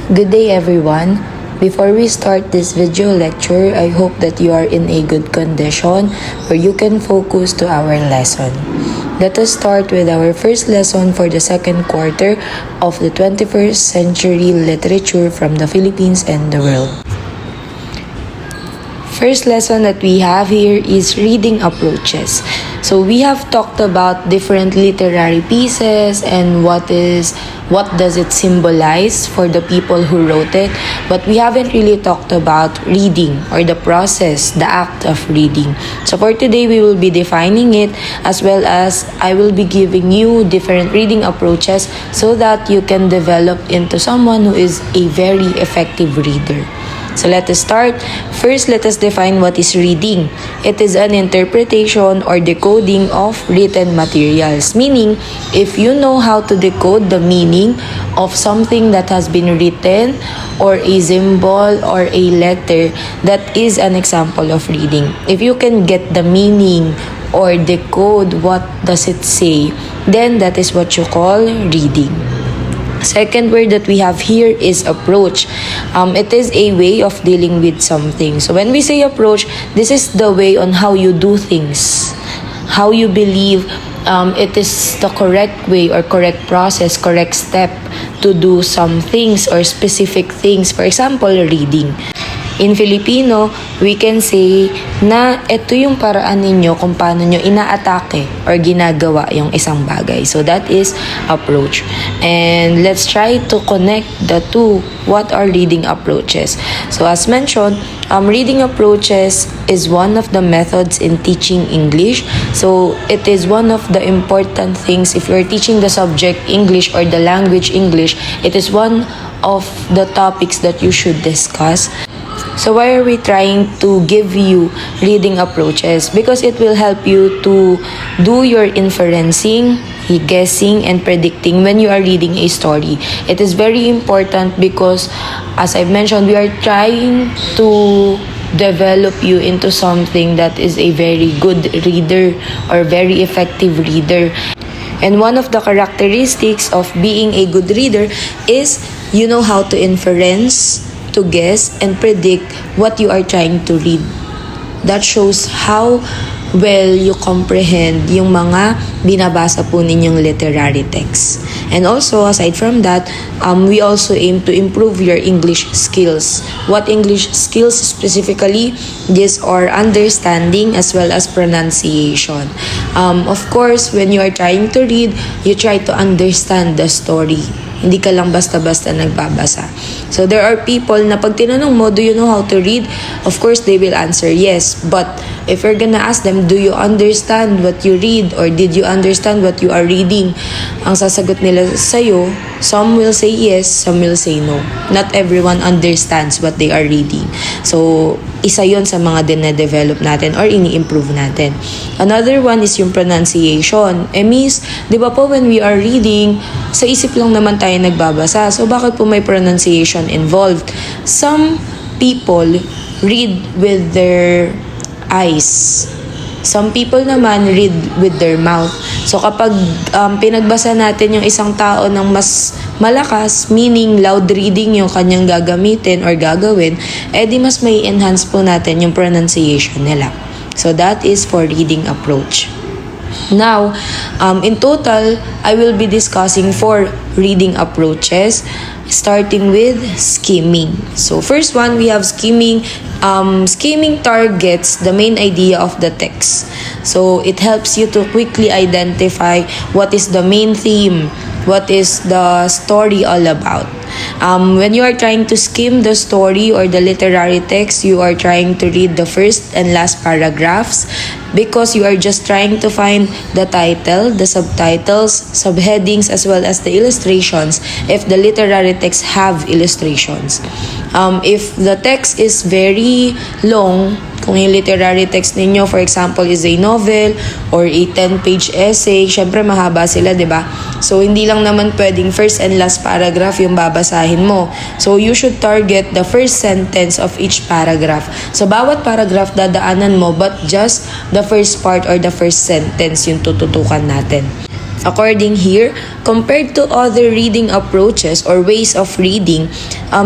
Good day everyone. Before we start this video lecture, I hope that you are in a good condition where you can focus to our lesson. Let us start with our first lesson for the second quarter of the 21st century literature from the Philippines and the world. First lesson that we have here is reading approaches. So we have talked about different literary pieces and what does it symbolize for the people who wrote it, but we haven't really talked about reading or the process, the act of reading. So for today, we will be defining it, as well as I will be giving you different reading approaches so that you can develop into someone who is a very effective reader. So let us start. First, let us define what is reading. It is an interpretation or decoding of written materials. Meaning, if you know how to decode the meaning of something that has been written, or a symbol or a letter, that is an example of reading. If you can get the meaning or decode what does it say, then that is what you call reading. Second word that we have here is approach. It is a way of dealing with something. So when we say approach, this is the way on how you do things, how you believe it is the correct way or correct process, correct step to do some things or specific things. For example, reading. In Filipino, we can say na ito yung paraan ninyo kung paano nyo inaatake or ginagawa yung isang bagay. So that is approach. And let's try to connect the two. What are reading approaches? So as mentioned, reading approaches is one of the methods in teaching English. So it is one of the important things if you're teaching the subject English or the language English. It is one of the topics that you should discuss. So why are we trying to give you reading approaches? Because it will help you to do your inferencing, guessing, and predicting when you are reading a story. It is very important because, as I've mentioned, we are trying to develop you into something that is a very good reader or very effective reader. And one of the characteristics of being a good reader is you know how to inference, to guess, and predict what you are trying to read. That shows how well you comprehend yung mga binabasa po ninyong literary text. And also, aside from that, we also aim to improve your English skills. What English skills specifically? These are understanding as well as pronunciation. Of course, when you are trying to read, you try to understand the story. Hindi ka lang basta-basta nagbabasa. So there are people na pag tinanong mo, do you know how to read? Of course, they will answer yes. But if you're gonna ask them, do you understand what you read? Or did you understand what you are reading? Ang sasagot nila sa'yo, some will say yes, some will say no. Not everyone understands what they are reading. So, isa yon sa mga dine-develop natin or ini-improve natin. Another one is yung pronunciation. Miss, di ba po when we are reading, sa isip lang naman tayo nagbabasa. So, bakit po may pronunciation involved? Some people read with their eyes. Some people naman read with their mouth. So kapag pinagbasa natin yung isang tao ng mas malakas, meaning loud reading yung kanyang gagamitin or gagawin, di mas may enhance po natin yung pronunciation nila. So that is for reading approach. Now, in total, I will be discussing 4 reading approaches, starting with skimming. So first one, we have skimming. Skimming targets the main idea of the text. So it helps you to quickly identify what is the main theme, what is the story all about. When you are trying to skim the story or the literary text, you are trying to read the first and last paragraphs because you are just trying to find the title, the subtitles, subheadings, as well as the illustrations if the literary text have illustrations. If the text is very long, kung yung literary text ninyo, for example, is a novel or a 10-page essay, syempre mahaba sila, di ba? So, hindi lang naman pwedeng first and last paragraph yung babasahin mo. So, you should target the first sentence of each paragraph. So, bawat paragraph dadaanan mo, but just the first part or the first sentence yung tututukan natin. According here, compared to other reading approaches or ways of reading,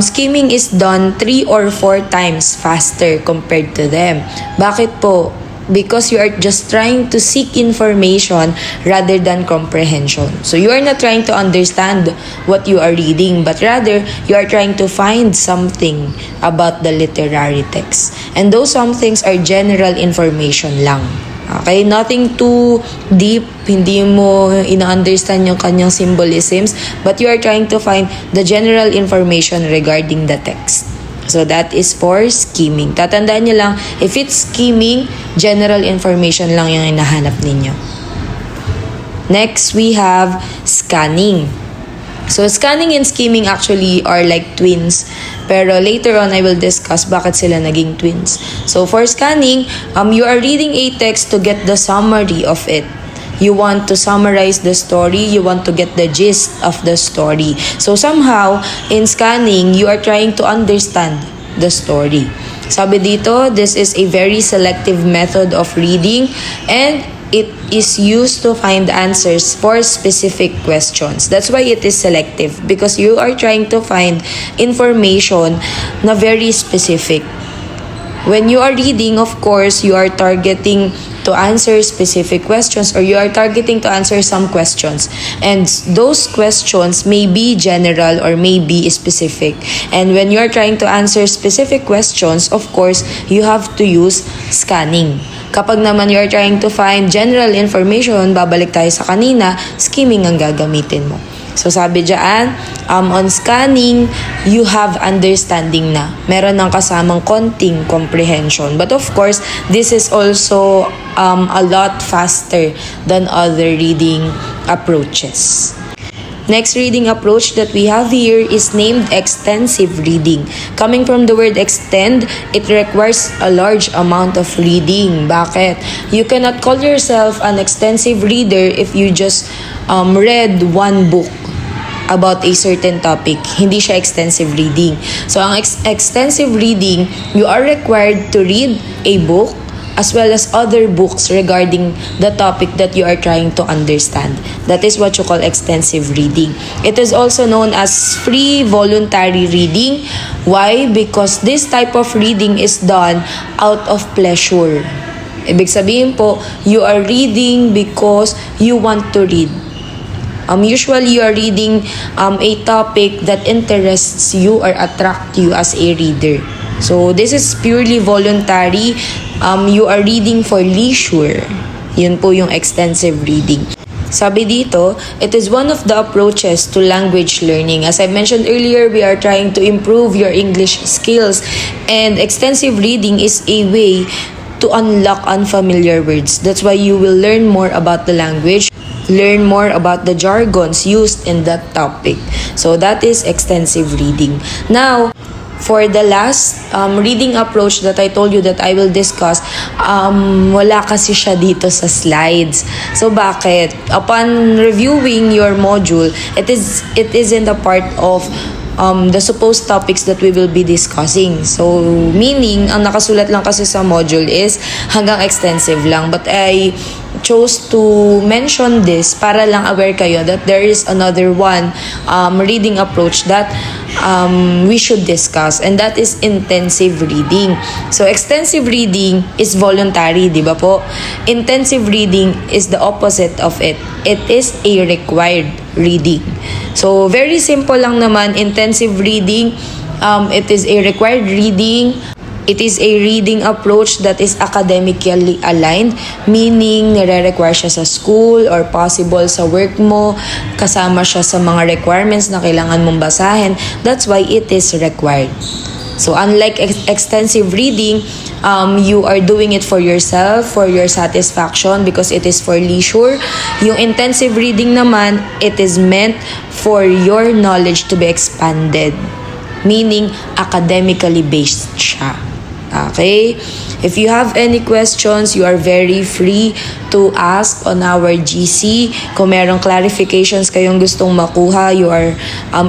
skimming is done 3 or 4 times faster compared to them. Bakit po? Because you are just trying to seek information rather than comprehension. So you are not trying to understand what you are reading, but rather you are trying to find something about the literary text. And those some things are general information lang. Okay, nothing too deep, hindi mo ina-understand yung kanyang symbolisms, but you are trying to find the general information regarding the text. So that is for skimming. Tatandaan niyo lang, if it's skimming, general information lang yung hinahanap ninyo. Next, we have scanning. So scanning and skimming actually are like twins. Pero later on, I will discuss bakit sila naging twins. So for scanning, you are reading a text to get the summary of it. You want to summarize the story, you want to get the gist of the story. So somehow, in scanning, you are trying to understand the story. Sabi dito, this is a very selective method of reading and it is used to find answers for specific questions. That's why it is selective, because you are trying to find information na very specific. When you are reading, of course, you are targeting to answer specific questions, or you are targeting to answer some questions. And those questions may be general or may be specific. And when you are trying to answer specific questions, of course, you have to use scanning. Kapag naman you are trying to find general information, babalik tayo sa kanina, skimming ang gagamitin mo. So sabi dyan, on scanning, you have understanding na. Meron ng kasamang konting comprehension. But of course, this is also a lot faster than other reading approaches. Next reading approach that we have here is named extensive reading. Coming from the word extend, it requires a large amount of reading. Bakit? You cannot call yourself an extensive reader if you just read one book about a certain topic. Hindi siya extensive reading. So, ang extensive reading, you are required to read a book as well as other books regarding the topic that you are trying to understand. That is what you call extensive reading. It is also known as free voluntary reading. Why? Because this type of reading is done out of pleasure. Ibig sabihin po, you are reading because you want to read. Usually, you are reading a topic that interests you or attract you as a reader. So, this is purely voluntary. You are reading for leisure. Yun po yung extensive reading. Sabi dito, it is one of the approaches to language learning. As I mentioned earlier, we are trying to improve your English skills. And extensive reading is a way to unlock unfamiliar words. That's why you will learn more about the language. Learn more about the jargons used in that topic. So that is extensive reading. Now, for the last reading approach that I told you that I will discuss, wala kasi siya dito sa slides. So bakit? Upon reviewing your module, it is in the part of the supposed topics that we will be discussing. So, meaning, ang nakasulat lang kasi sa module is hanggang extensive lang. But I chose to mention this para lang aware kayo that there is another one reading approach that we should discuss, and that is intensive reading. So, extensive reading is voluntary, di ba po? Intensive reading is the opposite of it. It is a required reading. So, very simple lang naman, intensive reading, it is a required reading. It is a reading approach that is academically aligned, meaning nire-require siya sa school or possible sa work mo, kasama siya sa mga requirements na kailangan mong basahin. That's why it is required. So unlike extensive reading, you are doing it for yourself, for your satisfaction, because it is for leisure. Yung intensive reading naman, it is meant for your knowledge to be expanded, meaning academically based siya. Okay? If you have any questions, you are very free to ask on our GC. Kung merong clarifications kayong gustong makuha, you are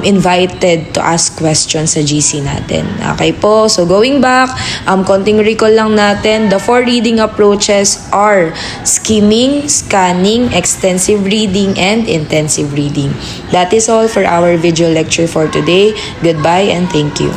invited to ask questions sa GC natin. Okay po? So going back, konting recall lang natin, the 4 reading approaches are skimming, scanning, extensive reading, and intensive reading. That is all for our video lecture for today. Goodbye and thank you.